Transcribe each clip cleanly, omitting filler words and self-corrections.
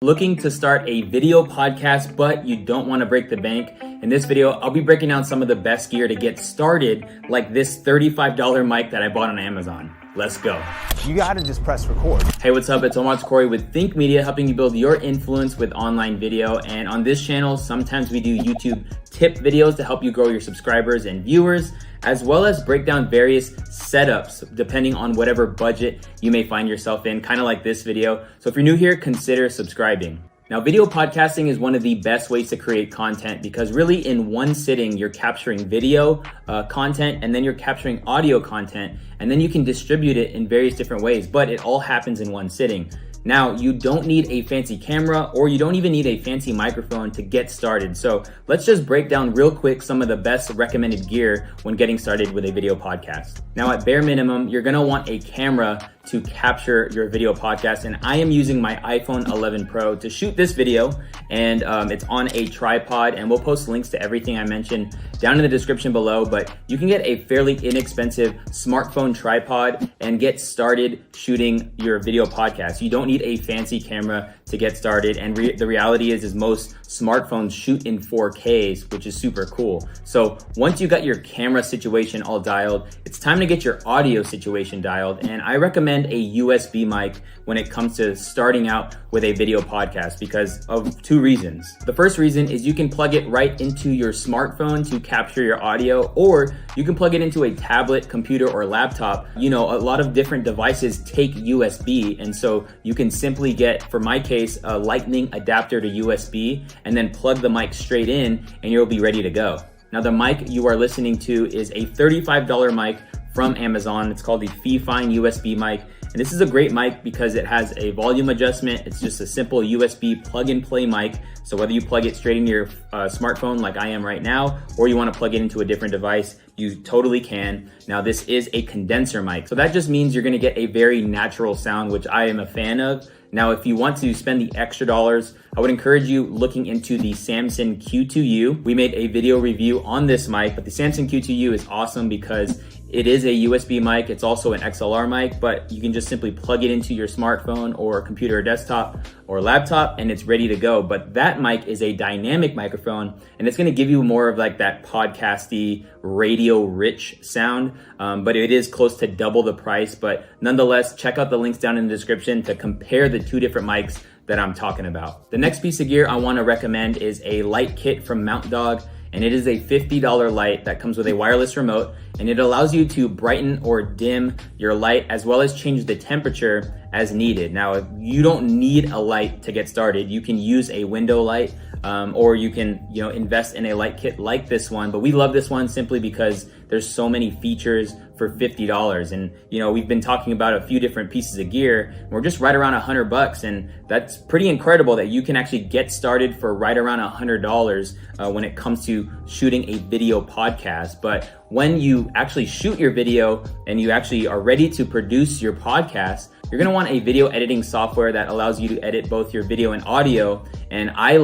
Looking to start a video podcast, but you don't want to break the bank? In this video, I'll be breaking down some of the best gear to get started, like this $35 mic that I bought on Amazon. Let's go. You gotta just press record. Hey, what's up? It's Omar Corey with Think Media, helping you build your influence with online video. And on this channel, sometimes we do YouTube tip videos to help you grow your subscribers and viewers, as well as break down various setups depending on whatever budget you may find yourself in, kind of like this video. So if you're new here, consider subscribing. Now, video podcasting is one of the best ways to create content because really in one sitting, you're capturing video content and then you're capturing audio content, and then you can distribute it in various different ways, but it all happens in one sitting. Now, you don't need a fancy camera or you don't even need a fancy microphone to get started. So let's just break down real quick some of the best recommended gear when getting started with a video podcast. Now, at bare minimum, you're gonna want a camera to capture your video podcast. And I am using my iPhone 11 Pro to shoot this video, and it's on a tripod, and we'll post links to everything I mentioned down in the description below. But you can get a fairly inexpensive smartphone tripod and get started shooting your video podcast. You don't need a fancy camera to get started. And the reality is most smartphones shoot in 4Ks, which is super cool. So once you got your camera situation all dialed, it's time to get your audio situation dialed. And I recommend a USB mic when it comes to starting out with a video podcast because of two reasons. The first reason is you can plug it right into your smartphone to capture your audio, or you can plug it into a tablet, computer, or laptop. You know, a lot of different devices take USB, and so you can simply get, for my case, a lightning adapter to USB and then plug the mic straight in and you'll be ready to go. Now, the mic you are listening to is a $35 mic from Amazon. It's called the Fifine USB mic. And this is a great mic because it has a volume adjustment. It's just a simple USB plug and play mic. So whether you plug it straight into your smartphone like I am right now, or you want to plug it into a different device, you totally can. Now, this is a condenser mic. So that just means you're going to get a very natural sound, which I am a fan of. Now, if you want to spend the extra dollars, I would encourage you looking into the Samson Q2U. We made a video review on this mic, but the Samson Q2U is awesome because it is a USB mic. It's also an XLR mic, but you can just simply plug it into your smartphone or computer or desktop or laptop and it's ready to go. But that mic is a dynamic microphone and it's gonna give you more of like that podcasty, radio rich sound, but it is close to double the price. But nonetheless, check out the links down in the description to compare the two different mics that I'm talking about. The next piece of gear I wanna recommend is a light kit from Mount Dog. And it is a $50 light that comes with a wireless remote, and it allows you to brighten or dim your light as well as change the temperature as needed. Now, if you don't need a light to get started, you can use a window light, or you can, invest in a light kit like this one. But we love this one simply because there's so many features for $50. And, we've been talking about a few different pieces of gear. We're just right around $100, and that's pretty incredible that you can actually get started for right around $100 when it comes to shooting a video podcast. But when you actually shoot your video and you actually are ready to produce your podcast, you're gonna want a video editing software that allows you to edit both your video and audio. And I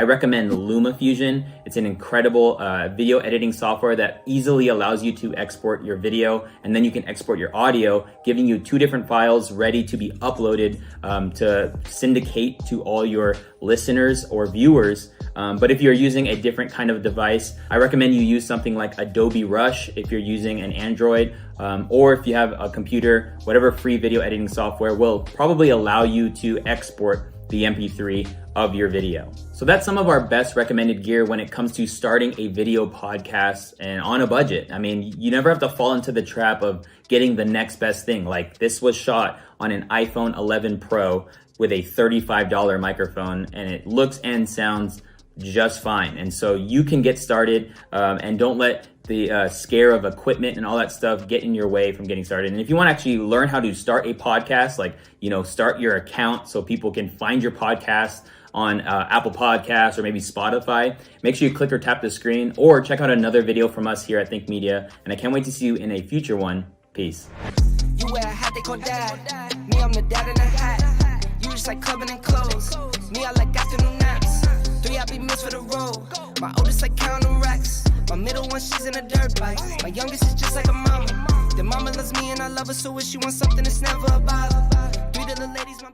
recommend LumaFusion. It's an incredible video editing software that easily allows you to export your video, and then you can export your audio, giving you two different files ready to be uploaded to syndicate to all your listeners or viewers. But if you're using a different kind of device, I recommend you use something like Adobe Rush if you're using an Android, or if you have a computer, whatever free video editing software will probably allow you to export the MP3 of your video. So that's some of our best recommended gear when it comes to starting a video podcast and on a budget. I mean, you never have to fall into the trap of getting the next best thing. Like this was shot on an iPhone 11 Pro with a $35 microphone, and it looks and sounds just fine. And so you can get started, and don't let the scare of equipment and all that stuff get in your way from getting started. And if you want to actually learn how to start a podcast, like, start your account so people can find your podcast on Apple Podcasts or maybe Spotify, make sure you click or tap the screen or check out another video from us here at Think Media. And I can't wait to see you in a future one. Peace. You wear a hat they call dad. Me, I'm the dad in a hat. You just like clubbing and clothes. Me, I like afternoon naps. 3, I be missed for the road. My oldest like counting racks. My middle one, she's in a dirt bike. My youngest is just like a mama. The mama loves me and I love her, so if she wants something, it's never a bother. 3 little ladies, my baby.